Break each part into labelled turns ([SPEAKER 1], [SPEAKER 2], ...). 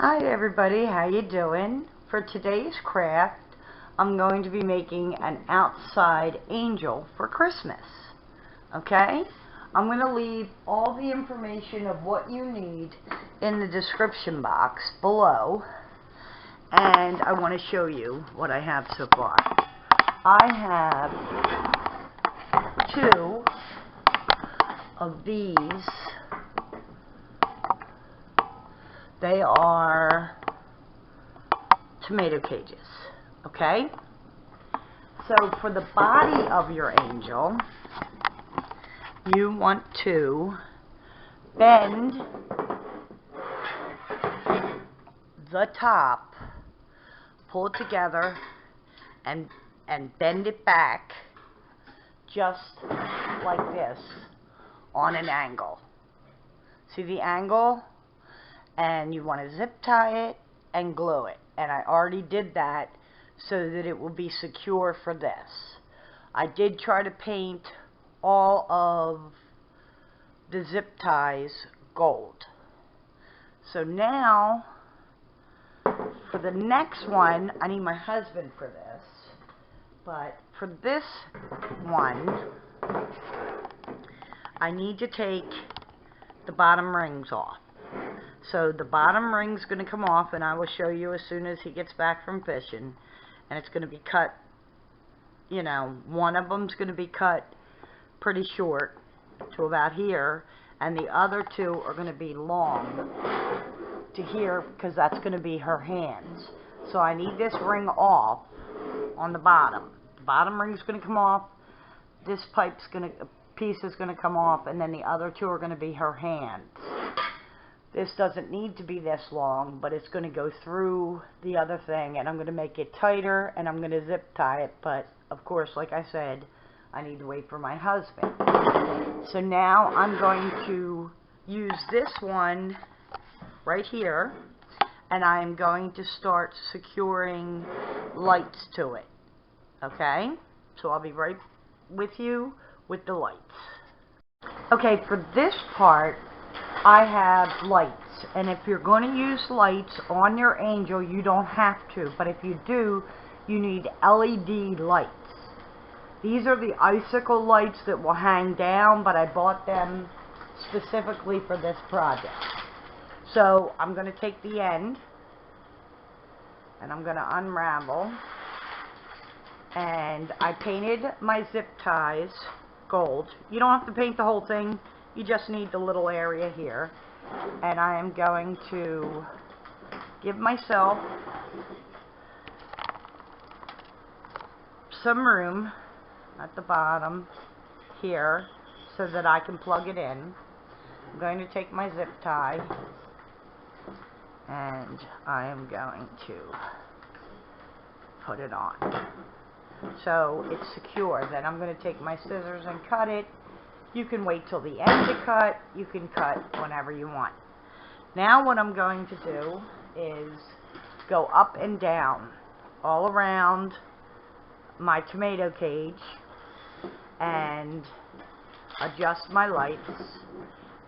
[SPEAKER 1] Hi everybody, how you doing? For today's craft, I'm going to be making an outside angel for Christmas. Okay? I'm going to leave all the information of what you need in the description box below, and I want to show you what I have so far. I have 2 of these. They are tomato cages, okay? So for the body of your angel, you want to bend the top, pull it together, and bend it back just like this on an angle. See the angle? And you want to zip tie it and glue it. And I already did that so that it will be secure for this. I did try to paint all of the zip ties gold. So now, for the next one, I need my husband for this. But for this one, I need to take the bottom rings off. So the bottom ring's going to come off, and I will show you as soon as he gets back from fishing. And it's going to be cut, you know, one of them's going to be cut pretty short to about here, and the other 2 are going to be long to here because that's going to be her hands. So I need this ring off on the bottom. The bottom ring's going to come off. This piece is going to come off, and then the other 2 are going to be her hands. This doesn't need to be this long, but it's going to go through the other thing, and I'm going to make it tighter, and I'm going to zip tie it, but of course, like I said, I need to wait for my husband. So now I'm going to use this one right here, and I'm going to start securing lights to it, okay? So I'll be right with you with the lights. Okay, for this part, I have lights, and if you're going to use lights on your angel, you don't have to, but if you do, you need LED lights. These are the icicle lights that will hang down, but I bought them specifically for this project. So I'm going to take the end, and I'm going to unravel, and I painted my zip ties gold. You don't have to paint the whole thing. You just need the little area here. And I am going to give myself some room at the bottom here so that I can plug it in. I'm going to take my zip tie and I am going to put it on. So it's secure. Then I'm going to take my scissors and cut it. You can wait till the end to cut. You can cut whenever you want. Now what I'm going to do is go up and down all around my tomato cage and adjust my lights,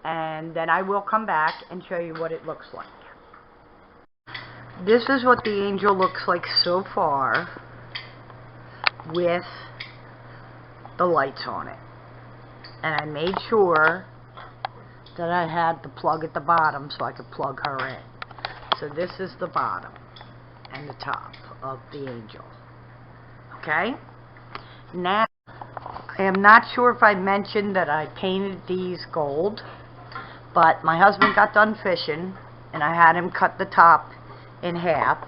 [SPEAKER 1] and then I will come back and show you what it looks like. This is what the angel looks like so far with the lights on it. And I made sure that I had the plug at the bottom so I could plug her in. So this is the bottom and the top of the angel. Okay? Now, I am not sure if I mentioned that I painted these gold, but my husband got done fishing and I had him cut the top in half.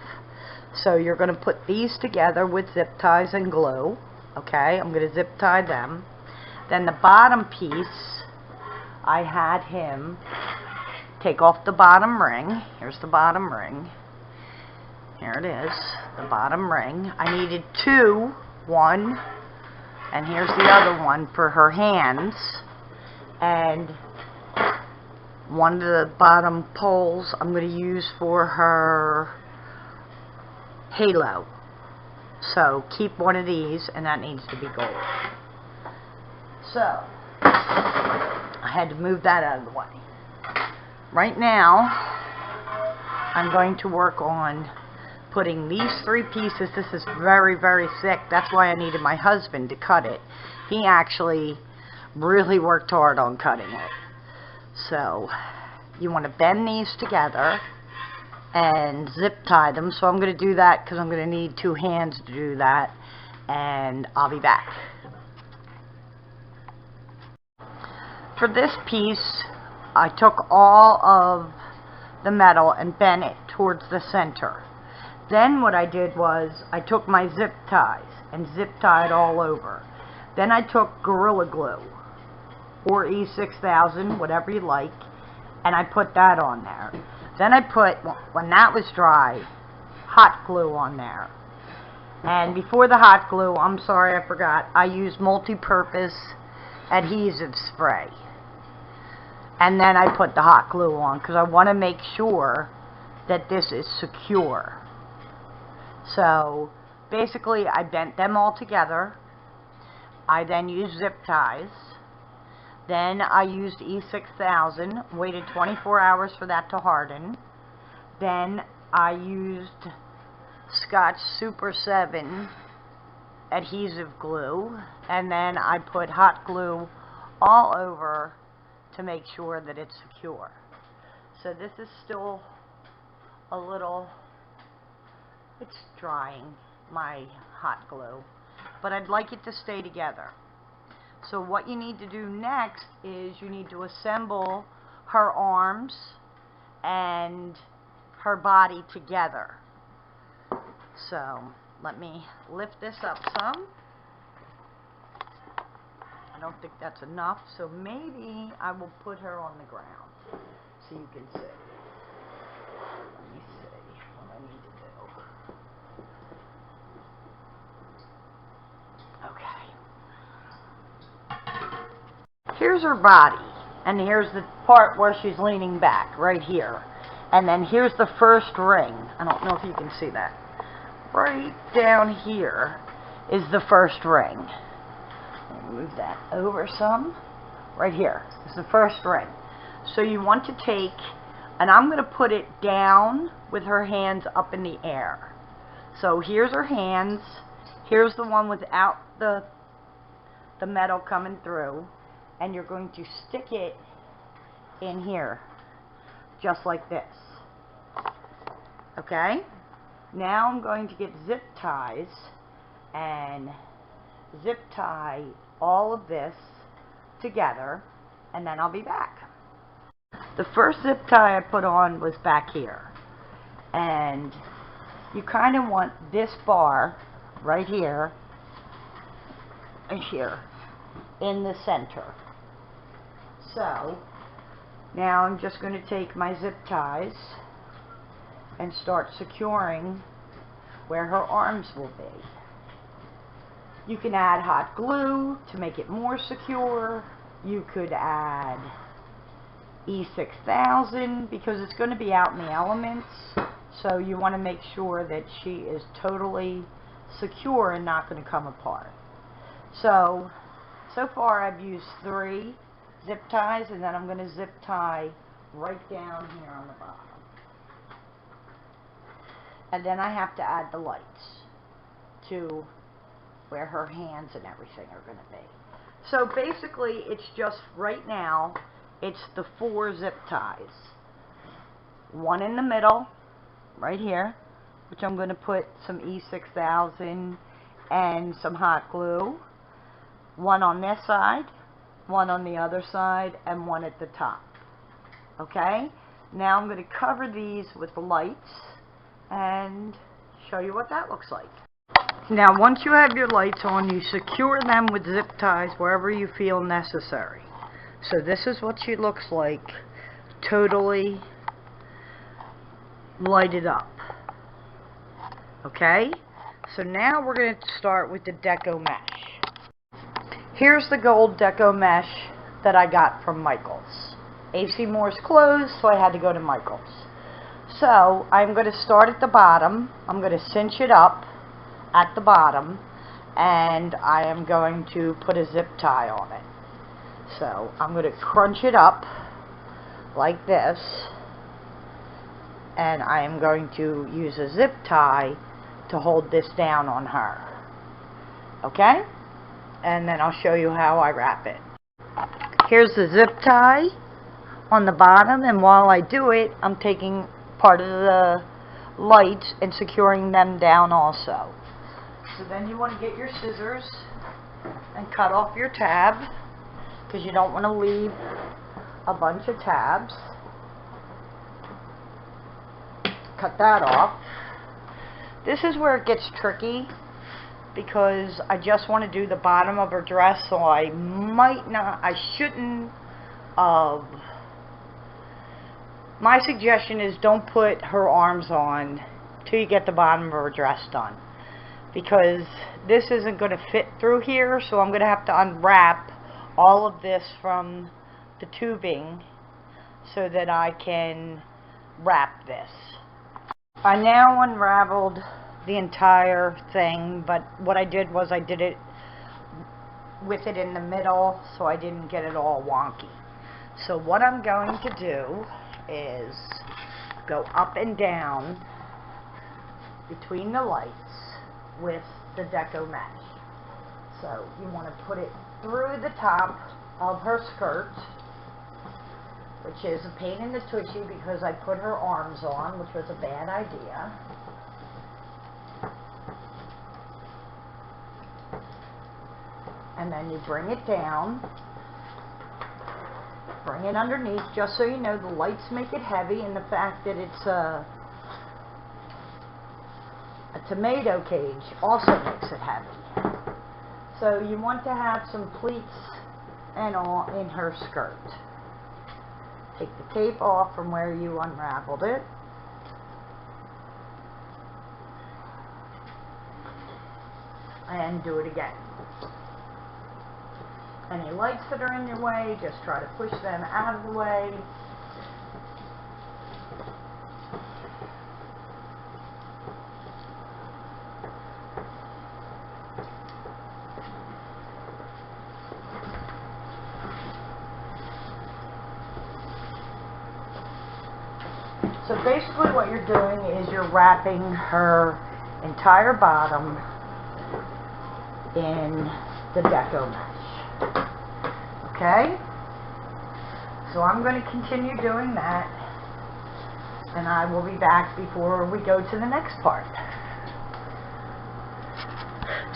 [SPEAKER 1] So you're going to put these together with zip ties and glue. Okay? I'm going to zip tie them. Then the bottom piece, I had him take off the bottom ring. Here's the bottom ring. Here it is, the bottom ring. I needed 2, one, and here's the other one for her hands. And one of the bottom poles I'm going to use for her halo. So keep one of these, and that needs to be gold. So, I had to move that out of the way. Right now, I'm going to work on putting these 3 pieces. This is very, very thick. That's why I needed my husband to cut it. He actually really worked hard on cutting it. So you want to bend these together and zip tie them. So I'm going to do that because I'm going to need 2 hands to do that, and I'll be back. For this piece, I took all of the metal and bent it towards the center. Then what I did was I took my zip ties and zip tied all over. Then I took Gorilla Glue or E6000, whatever you like, and I put that on there. Then I put, when that was dry, hot glue on there. And before the hot glue, I'm sorry I forgot, I used multi-purpose adhesive spray. And then I put the hot glue on because I want to make sure that this is secure. So basically I bent them all together. I then used zip ties. Then I used E6000, waited 24 hours for that to harden. Then I used Scotch Super 7 adhesive glue, and then I put hot glue all over to make sure that it's secure. So this is still a little, it's drying, my hot glue, but I'd like it to stay together. So what you need to do next is you need to assemble her arms and her body together. So let me lift this up some. I don't think that's enough, so maybe I will put her on the ground so you can see. Let me see what I need to do. Okay. Here's her body, and here's the part where she's leaning back, right here. And then here's the first ring. I don't know if you can see that. Right down here is the first ring. Move that over some. Right here is the first ring. So you want to take, and I'm going to put it down with her hands up in the air. So here's her hands. Here's the one without the metal coming through, and you're going to stick it in here just like this. Okay? Now I'm going to get zip ties and zip tie all of this together, and then I'll be back. The first zip tie I put on was back here, and you kind of want this bar right here and here in the center. So now I'm just going to take my zip ties and start securing where her arms will be. You can add hot glue to make it more secure. You could add E6000 because it's going to be out in the elements, so you want to make sure that she is totally secure and not going to come apart. So far I've used 3 zip ties, and then I'm going to zip tie right down here on the bottom. And then I have to add the lights to where her hands and everything are going to be. So basically it's just, right now, it's the 4 zip ties. One in the middle, right here, which I'm going to put some E6000 and some hot glue. One on this side, one on the other side, and one at the top. Okay? Now I'm going to cover these with the lights and show you what that looks like. Now once you have your lights on, you secure them with zip ties wherever you feel necessary. So this is what she looks like, totally lighted up. Okay? So now we're going to start with the deco mesh. Here's the gold deco mesh that I got from Michael's. AC Moore's closed, so I had to go to Michael's. So I'm going to start at the bottom. I'm going to cinch it up at the bottom, and I am going to put a zip tie on it. So I'm going to crunch it up like this, and I am going to use a zip tie to hold this down on her. Okay? And then I'll show you how I wrap it. Here's the zip tie on the bottom, and while I do it, I'm taking part of the lights and securing them down also. So then you want to get your scissors and cut off your tab, because you don't want to leave a bunch of tabs. Cut that off. This is where it gets tricky, because I just want to do the bottom of her dress, so I shouldn't. My suggestion is don't put her arms on till you get the bottom of her dress done, because this isn't going to fit through here, so I'm going to have to unwrap all of this from the tubing so that I can wrap this. I now unraveled the entire thing, but what I did was I did it with it in the middle so I didn't get it all wonky. So what I'm going to do is go up and down between the lights with the deco mesh. So you want to put it through the top of her skirt, which is a pain in the tushy because I put her arms on, which was a bad idea. And then you bring it down, bring it underneath, just so you know the lights make it heavy, and the fact that it's a tomato cage also makes it heavy. So you want to have some pleats and all in her skirt. Take the tape off from where you unraveled it. And do it again. Any lights that are in your way, just try to push them out of the way. So basically what you're doing is you're wrapping her entire bottom in the deco mesh. Okay? So I'm going to continue doing that, and I will be back before we go to the next part.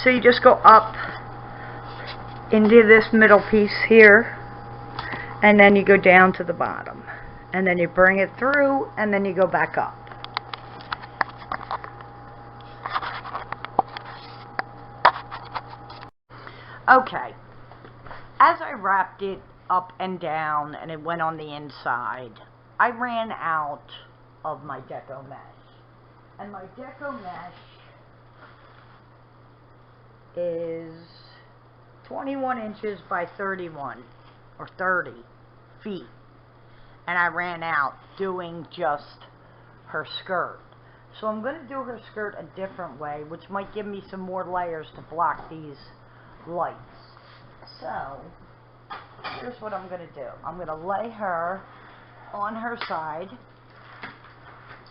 [SPEAKER 1] So you just go up into this middle piece here, and then you go down to the bottom. And then you bring it through, and then you go back up. Okay. As I wrapped it up and down, and it went on the inside, I ran out of my deco mesh. And my deco mesh is 21 inches by 31, or 30 feet. And I ran out doing just her skirt. So I'm going to do her skirt a different way, which might give me some more layers to block these lights. So here's what I'm going to do. I'm going to lay her on her side,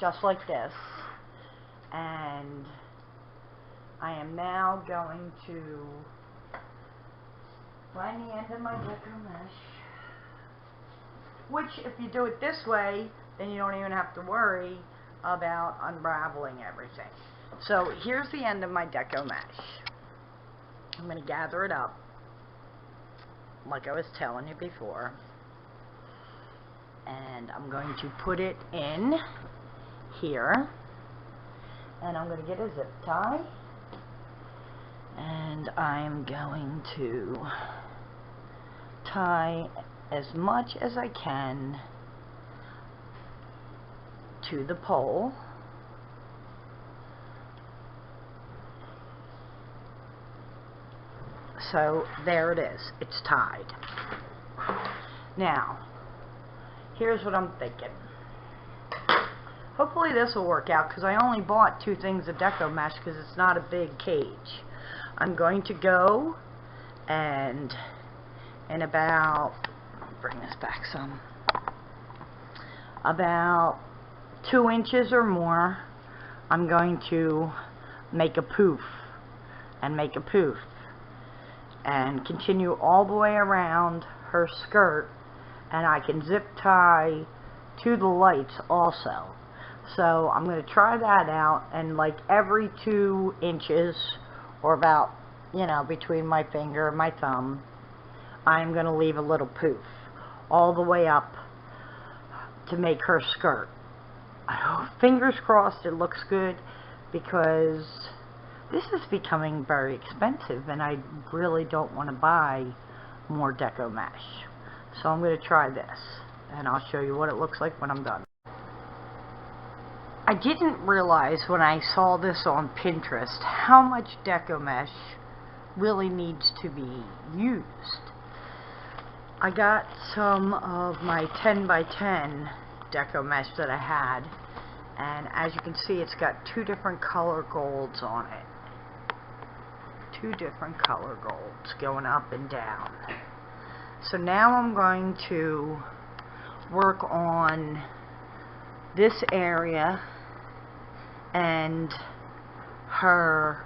[SPEAKER 1] just like this. And I am now going to find the end of my deco mesh. Which, if you do it this way, then you don't even have to worry about unraveling everything. So here's the end of my deco mesh. I'm going to gather it up, like I was telling you before. And I'm going to put it in here. And I'm going to get a zip tie. And I'm going to tie as much as I can to the pole. So there it is, it's tied. Now, here's what I'm thinking. Hopefully this will work out, because I only bought 2 things of deco mesh because it's not a big cage. I'm going to go and in about, bring this back some, about 2 inches or more, I'm going to make a poof and make a poof and continue all the way around her skirt, and I can zip tie to the lights also. So I'm going to try that out, and like every 2 inches, or about, you know, between my finger and my thumb, I'm going to leave a little poof all the way up to make her skirt. Fingers crossed it looks good, because this is becoming very expensive and I really don't want to buy more deco mesh. So I'm going to try this and I'll show you what it looks like when I'm done. I didn't realize when I saw this on Pinterest how much deco mesh really needs to be used. I got some of my 10 by 10 deco mesh that I had, and as you can see, it's got 2 different color golds on it. 2 different color golds going up and down. So now I'm going to work on this area and her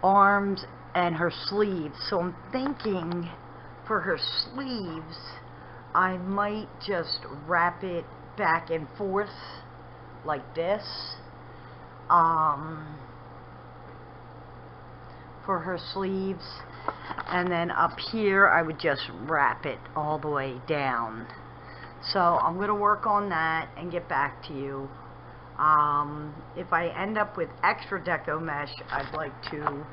[SPEAKER 1] arms and her sleeves. So I'm thinking for her sleeves I might just wrap it back and forth like this. For her sleeves, and then up here I would just wrap it all the way down. So I'm going to work on that and get back to you. If I end up with extra deco mesh, I'd like to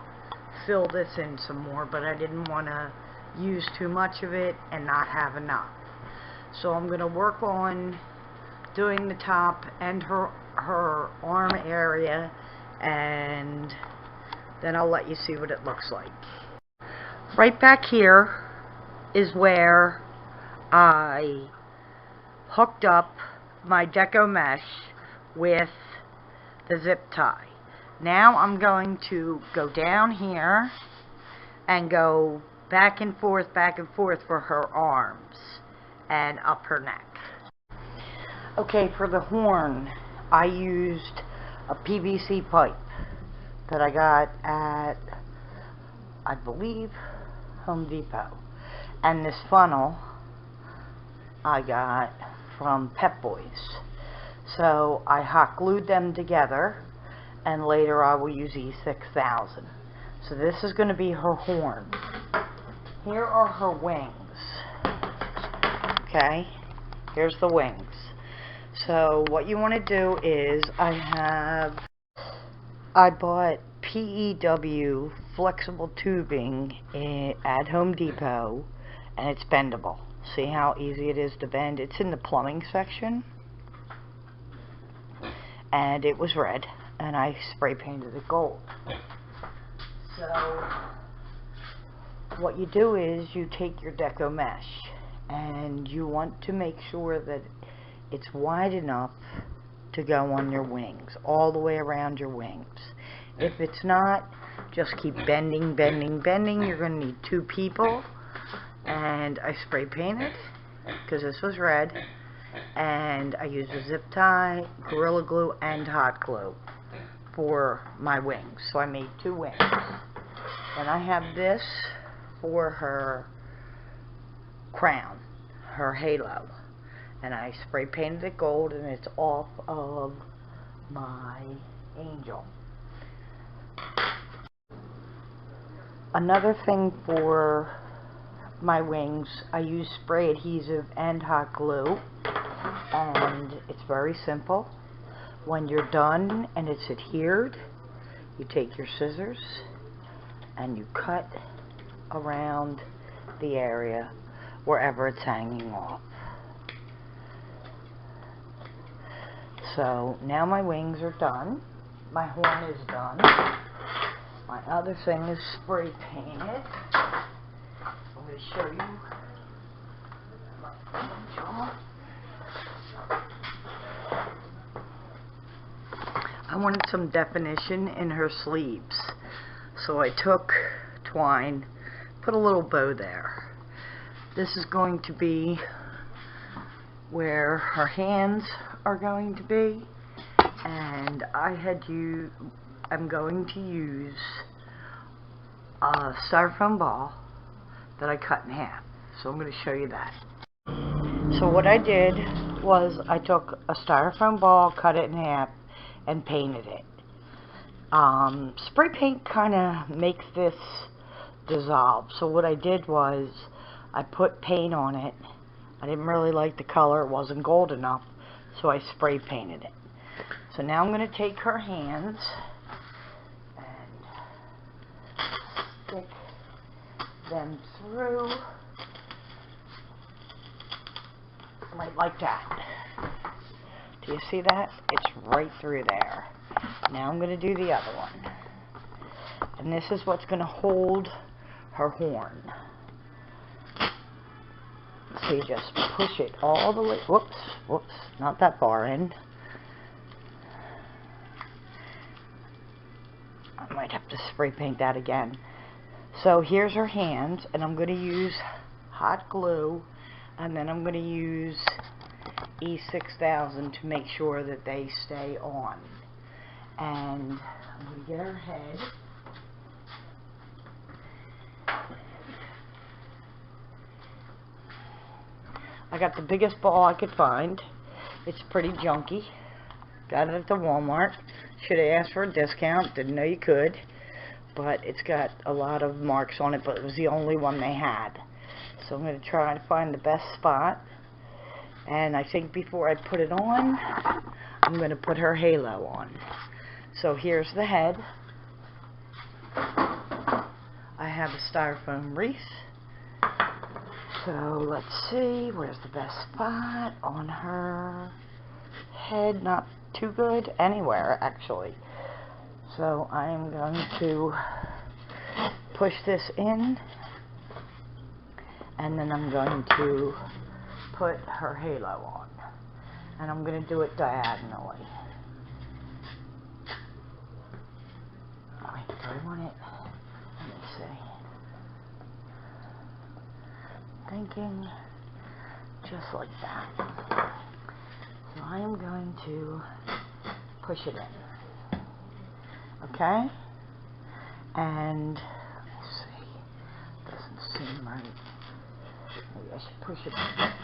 [SPEAKER 1] fill this in some more, but I didn't want to use too much of it and not have enough. So I'm going to work on doing the top and her arm area, and then I'll let you see what it looks like. Right back here is where I hooked up my deco mesh with the zip tie. Now I'm going to go down here and go back and forth for her arms and up her neck. Okay, for the horn, I used a PVC pipe that I got at, I believe, Home Depot. And this funnel I got from Pep Boys. So I hot glued them together, and later I will use E6000. So this is going to be her horn. Here are her wings. Okay, here's the wings. So what you want to do is, I bought PEW flexible tubing at Home Depot, and it's bendable. See how easy it is to bend? It's in the plumbing section, and it was red, and I spray painted it gold. So what you do is you take your deco mesh, and you want to make sure that it's wide enough to go on your wings, all the way around your wings. If it's not, just keep bending. You're going to need 2 people. And I spray painted, because this was red, and I used a zip tie, Gorilla Glue, and hot glue for my wings. So I made 2 wings. And I have this for her crown, her halo. And I spray painted it gold, and it's off of my angel. Another thing for my wings, I use spray adhesive and hot glue, and it's very simple. When you're done and it's adhered, you take your scissors and you cut around the area wherever it's hanging off. So now my wings are done. My horn is done. My other thing is spray painted. I'm going to show you my angel. I wanted some definition in her sleeves, so I took twine, put a little bow there. This is going to be where her hands are going to be, and I'm going to use a styrofoam ball that I cut in half. So I'm going to show you that. So what I did was I took a styrofoam ball, cut it in half, and painted it. Spray paint kind of makes this dissolve. So what I did was I put paint on it. I didn't really like the color. It wasn't gold enough, so I spray painted it. So now I'm going to take her hands and stick them through right like that. Do you see that? It's right through there. Now I'm going to do the other one. And this is what's going to hold her horn. So you just push it all the way. Whoops, not that far in. I might have to spray paint that again. So here's her hands, and I'm going to use hot glue, and then I'm going to use E6000 to make sure that they stay on. And I'm going to get her head. I got the biggest ball I could find. It's pretty junky. Got it at the Walmart. Should have asked for a discount. Didn't know you could. But it's got a lot of marks on it, but it was the only one they had. So I'm going to try to find the best spot. And I think before I put it on, I'm going to put her halo on. So here's the head. I have a styrofoam wreath. So let's see, where's the best spot on her head? Not too good anywhere, actually. So I'm going to push this in, and then I'm going to put her halo on. And I'm going to do it diagonally. Wait, do I want it? Let me see. Thinking just like that. So I am going to push it in. Okay? And let's see. Doesn't seem right. Maybe I should push it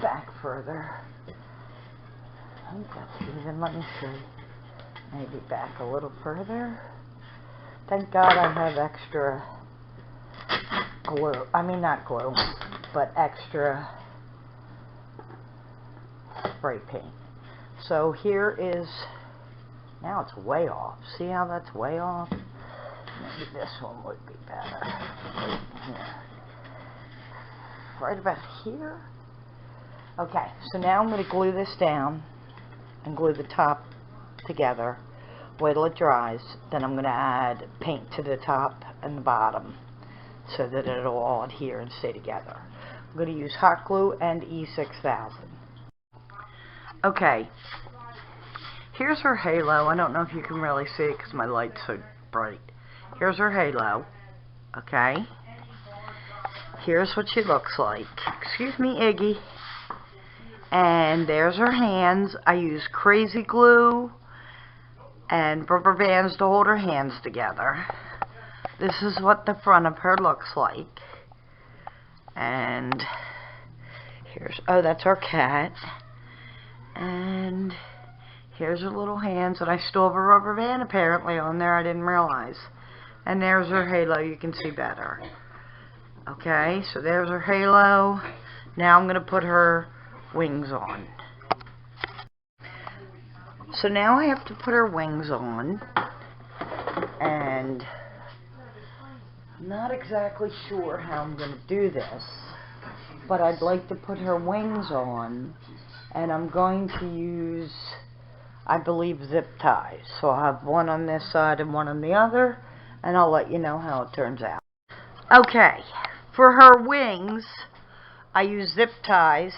[SPEAKER 1] back further. I think that's even. Let me see. Maybe back a little further. Thank God I have extra glue. I mean, not glue, but extra spray paint. So here is, now it's way off. See how that's way off? Maybe this one would be better. Right here. Right about here. Okay, so now I'm going to glue this down and glue the top together. Wait till it dries. Then I'm going to add paint to the top and the bottom so that it'll all adhere and stay together. I'm going to use hot glue and E6000. Okay, here's her halo. I don't know if you can really see it because my light's so bright. Here's her halo. Okay. Here's what she looks like. Excuse me, Iggy. And there's her hands. I use crazy glue and rubber bands to hold her hands together. This is what the front of her looks like. And here's, oh, that's our cat. And here's her little hands, and I still have a rubber band apparently on there. I didn't realize. And there's her halo. You can see better. Okay, so there's her halo. Now I'm going to put her wings on. So now I have to put her wings on, and I'm not exactly sure how I'm going to do this, but I'd like to put her wings on, and I'm going to use, I believe, zip ties. So I'll have one on this side and one on the other, and I'll let you know how it turns out. Okay, for her wings, I use zip ties,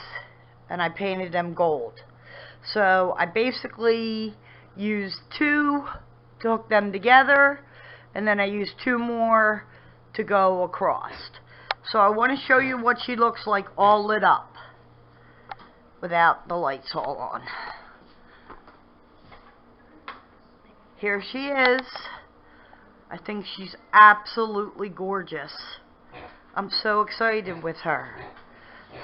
[SPEAKER 1] and I painted them gold. So I basically used 2 to hook them together, and then I used 2 more to go across. So I want to show you what she looks like all lit up without the lights all on. here she is. I think she's absolutely gorgeous. I'm so excited with her.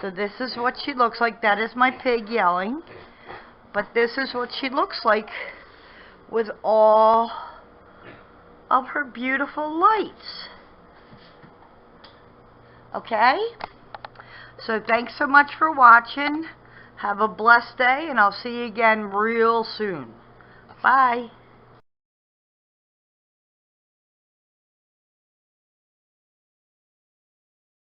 [SPEAKER 1] So this is what she looks like. That is my pig yelling. But this is what she looks like with all of her beautiful lights. Okay? So thanks so much for watching. Have a blessed day, and I'll see you again real soon. Bye.